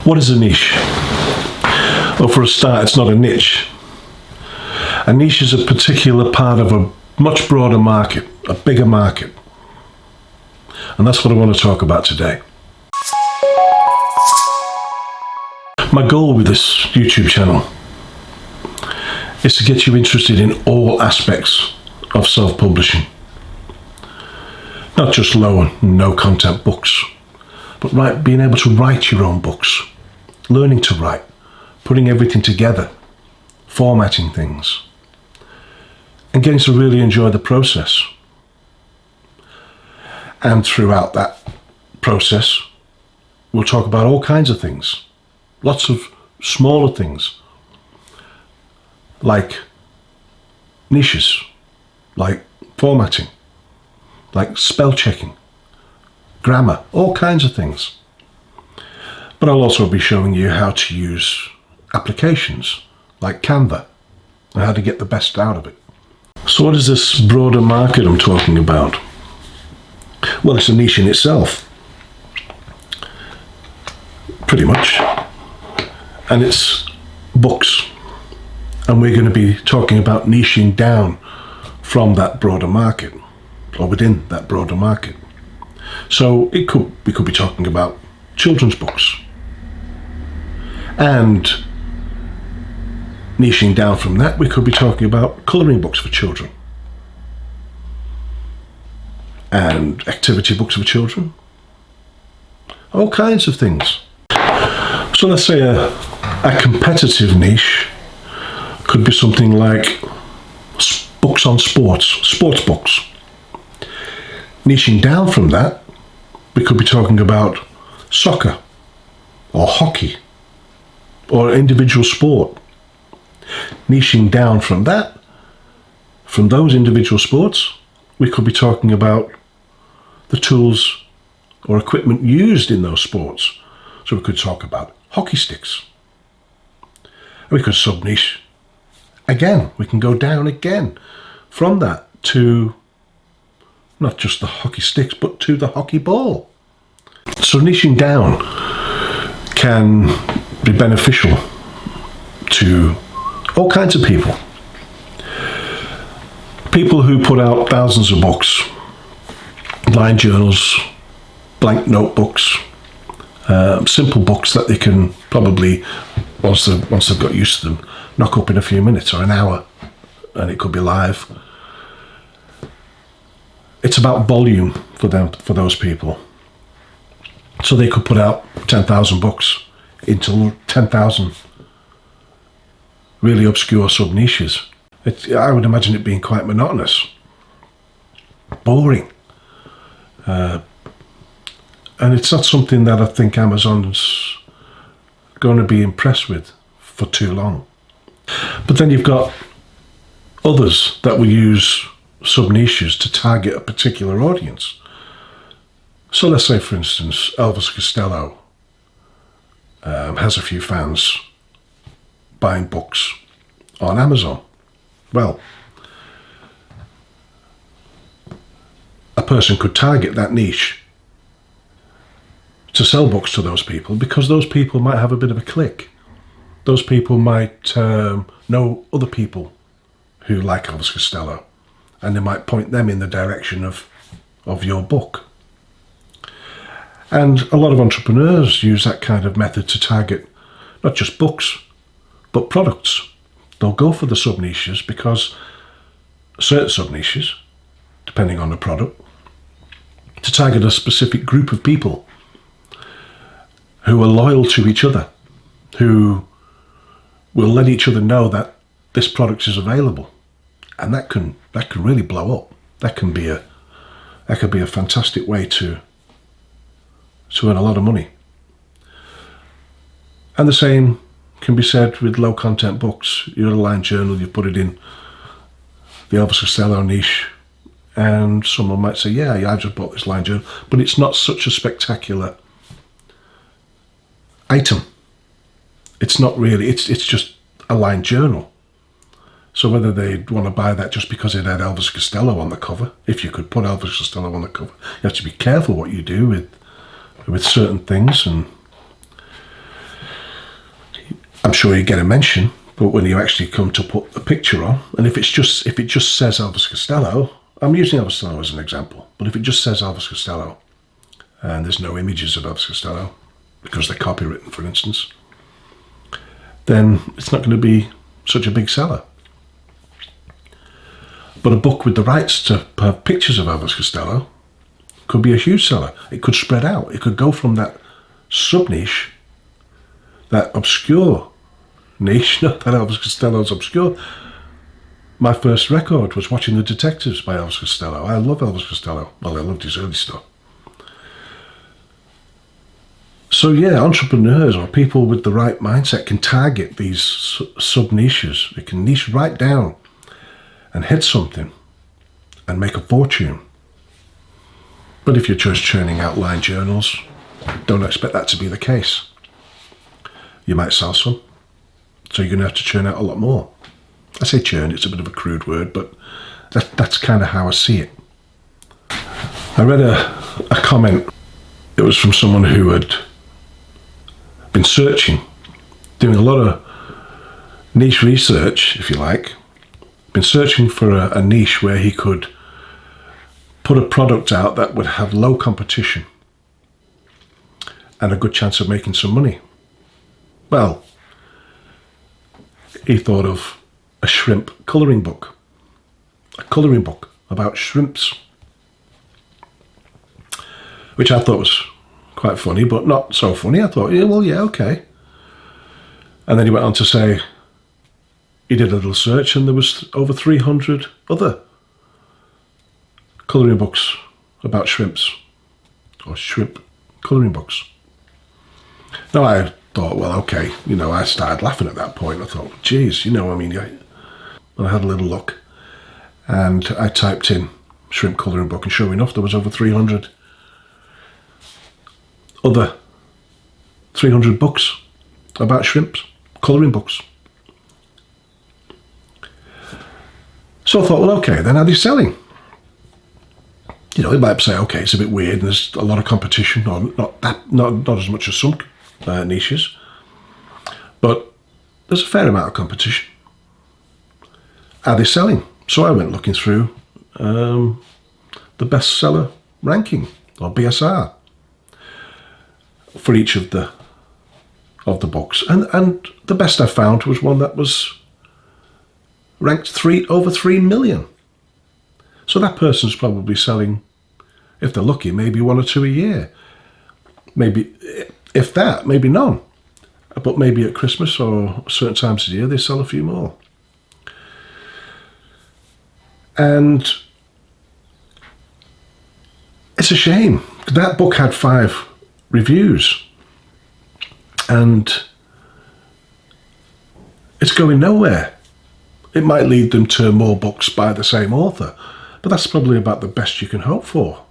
What is a niche? Well, for a start, it's not a niche. A niche is a particular part of a much broader market, a bigger market. And that's what I want to talk about today. My goal with this YouTube channel is to get you interested in all aspects of self-publishing. Not just low and no content books, but being able to write your own books, learning to write, putting everything together, formatting things, and getting to really enjoy the process. And throughout that process, we'll talk about all kinds of things. Lots of smaller things, like niches, like formatting, like spell checking, grammar, all kinds of things. But I'll also be showing you how to use applications like Canva and how to get the best out of it. So what is this broader market I'm talking about? Well, it's a niche in itself, pretty much. And it's books. And we're going to be talking about niching down from that broader market, or within that broader market. So we could be talking about children's books. And niching down from that, we could be talking about colouring books for children. And activity books for children. All kinds of things. So let's say a competitive niche could be something like books on sports books. Niching down from that, we could be talking about soccer or hockey or individual sport. Niching down from that, from those individual sports, we could be talking about the tools or equipment used in those sports. So we could talk about hockey sticks. And we could sub-niche again. We can go down again from that to not just the hockey sticks, but to the hockey ball. So niching down can be beneficial to all kinds of people. People who put out thousands of books, line journals, blank notebooks, simple books that they can probably, once they've got used to them, knock up in a few minutes or an hour, and it could be live. It's about volume for them, for those people. So they could put out 10,000 books into 10,000 really obscure sub-niches. I would imagine it being quite monotonous, boring. And it's not something that I think Amazon's going to be impressed with for too long. But then you've got others that will use sub-niches to target a particular audience. So let's say, for instance, Elvis Costello has a few fans buying books on Amazon. Well, a person could target that niche to sell books to those people, because those people might have a bit of a click. Those people might know other people who like Elvis Costello, and they might point them in the direction of your book. And a lot of entrepreneurs use that kind of method to target not just books, but products. They'll go for the sub-niches because certain sub-niches, depending on the product, to target a specific group of people who are loyal to each other, who will let each other know that this product is available. And that can really blow up. That could be a fantastic way to earn a lot of money. And the same can be said with low content books. You're a line journal, you put it in the Elvis Costello niche, and someone might say, yeah, I just bought this line journal, but it's not such a spectacular item. It's not really, it's just a line journal. So whether they'd want to buy that just because it had Elvis Costello on the cover, if you could put Elvis Costello on the cover, you have to be careful what you do with certain things. And I'm sure you get a mention, but when you actually come to put a picture on, and if it just says Elvis Costello, I'm using Elvis Costello as an example, but if it just says Elvis Costello and there's no images of Elvis Costello because they're copywritten, for instance, then it's not going to be such a big seller. But a book with the rights to have pictures of Elvis Costello could be a huge seller. It could spread out. It could go from that sub-niche, that obscure niche, not that Elvis Costello's obscure. My first record was Watching the Detectives by Elvis Costello. I love Elvis Costello. Well, I loved his early stuff. So yeah, entrepreneurs or people with the right mindset can target these sub-niches. They can niche right down and hit something and make a fortune. But if you're just churning out line journals, don't expect that to be the case. You might sell some, so you're going to have to churn out a lot more. I say churn, it's a bit of a crude word, but that's kind of how I see it. I read a comment. It was from someone who had been searching, doing a lot of niche research, if you like, been searching for a niche where he could put a product out that would have low competition and a good chance of making some money. Well, he thought of a shrimp colouring book. A colouring book about shrimps. Which I thought was quite funny, but not so funny. I thought, yeah, well, yeah, okay. And then he went on to say, he did a little search and there was over 300 other colouring books about shrimps. Or shrimp colouring books. Now I thought, well, okay, I started laughing at that point. I thought, geez, and I had a little look and I typed in shrimp colouring book, and sure enough, there was over 300 books about shrimps, colouring books. So I thought, well, okay, then are they selling? They might say, okay, it's a bit weird and there's a lot of competition, or not as much as some niches, but there's a fair amount of competition. Are they selling? So I went looking through the bestseller ranking, or BSR, for each of the books, and the best I found was one that was ranked over 3 million. So that person's probably selling, if they're lucky, maybe 1 or 2 a year. Maybe, if that, maybe none. But maybe at Christmas or certain times of the year, they sell a few more. And it's a shame. That book had 5 reviews. And it's going nowhere. It might lead them to more books by the same author, but that's probably about the best you can hope for.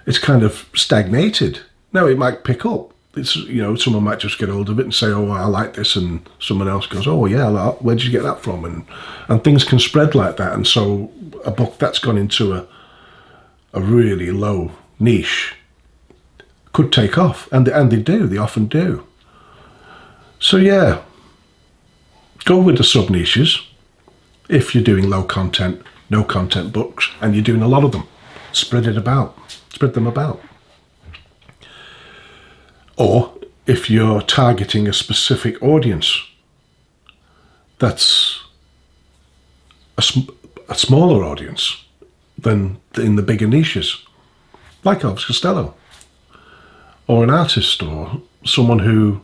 It's kind of stagnated. Now it might pick up. It's, someone might just get hold of it and say, oh, I like this, and someone else goes, oh yeah, where did you get that from? And things can spread like that. And so a book that's gone into a really low niche could take off, and they often do. So yeah, go with the sub niches if you're doing low content, no content books, and you're doing a lot of them. Spread them about. Or if you're targeting a specific audience that's a smaller audience than in the bigger niches, like Elvis Costello, or an artist, or someone who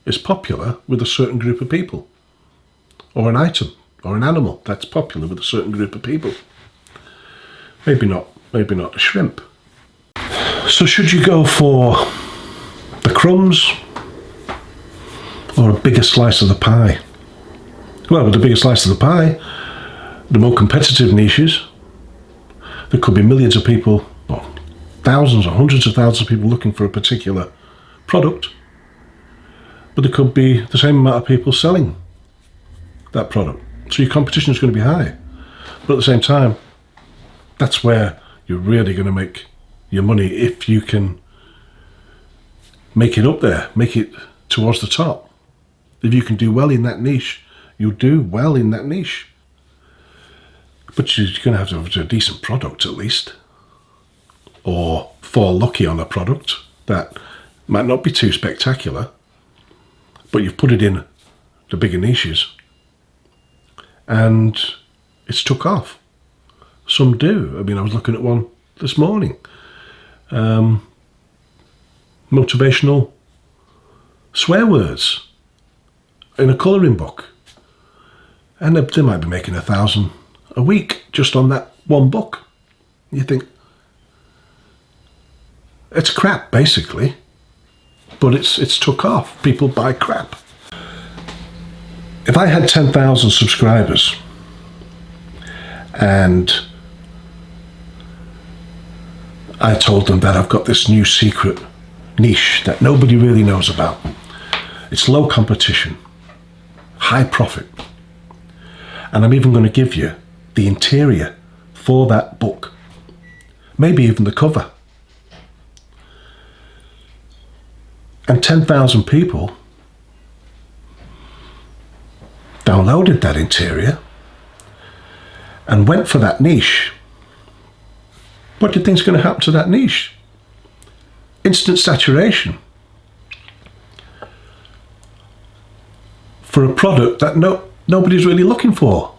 is popular with a certain group of people, or an item, or an animal that's popular with a certain group of people. Maybe not a shrimp. So should you go for the crumbs or a bigger slice of the pie? Well, with the bigger slice of the pie, the more competitive niches, there could be millions of people, or thousands or hundreds of thousands of people looking for a particular product, but there could be the same amount of people selling that product. So your competition is going to be high. But at the same time, that's where you're really going to make your money, if you can make it up there, make it towards the top. If you can do well in that niche, you'll do well in that niche. But you're going to have a decent product at least. Or fall lucky on a product that might not be too spectacular, but you've put it in the bigger niches and it's took off. Some do. I mean, I was looking at one this morning. Motivational swear words in a colouring book. And they might be making 1,000 a week just on that one book. You think, it's crap basically, but it's took off. People buy crap. If I had 10,000 subscribers and I told them that I've got this new secret niche that nobody really knows about. It's low competition, high profit. And I'm even going to give you the interior for that book. Maybe even the cover. And 10,000 people downloaded that interior and went for that niche. What do you think is going to happen to that niche? Instant saturation. For a product that nobody's really looking for.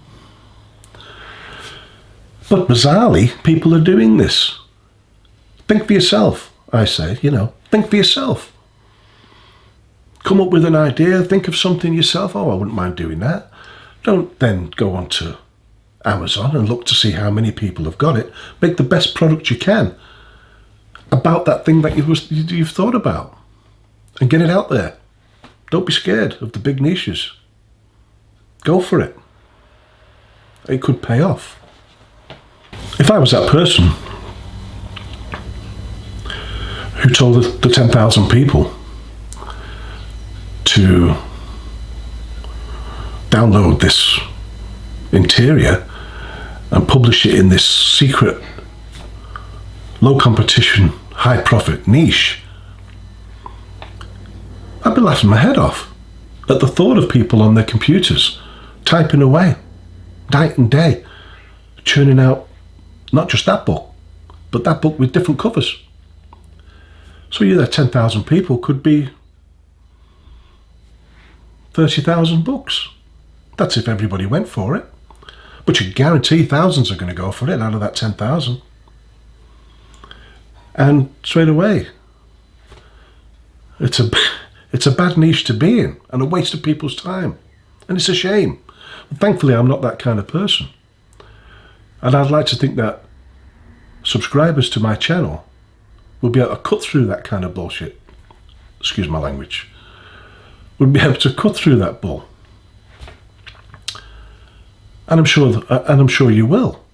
But bizarrely, people are doing this. Think for yourself, I say, think for yourself. Come up with an idea, think of something yourself. Oh, I wouldn't mind doing that. Don't then go on to Amazon and look to see how many people have got it. Make the best product you can about that thing that you've thought about and get it out there. Don't be scared of the big niches. Go for it. It could pay off. If I was that person who told the 10,000 people to download this interior and publish it in this secret, low competition, high profit niche, I'd be laughing my head off at the thought of people on their computers typing away night and day, churning out not just that book, but that book with different covers. So that 10,000 people could be 30,000 books. That's if everybody went for it. But you guarantee thousands are going to go for it out of that 10,000. And straight away, it's a bad niche to be in and a waste of people's time. And it's a shame. But thankfully, I'm not that kind of person. And I'd like to think that subscribers to my channel will be able to cut through that kind of bullshit. Excuse my language. Would be able to cut through that bull. And I'm sure you will.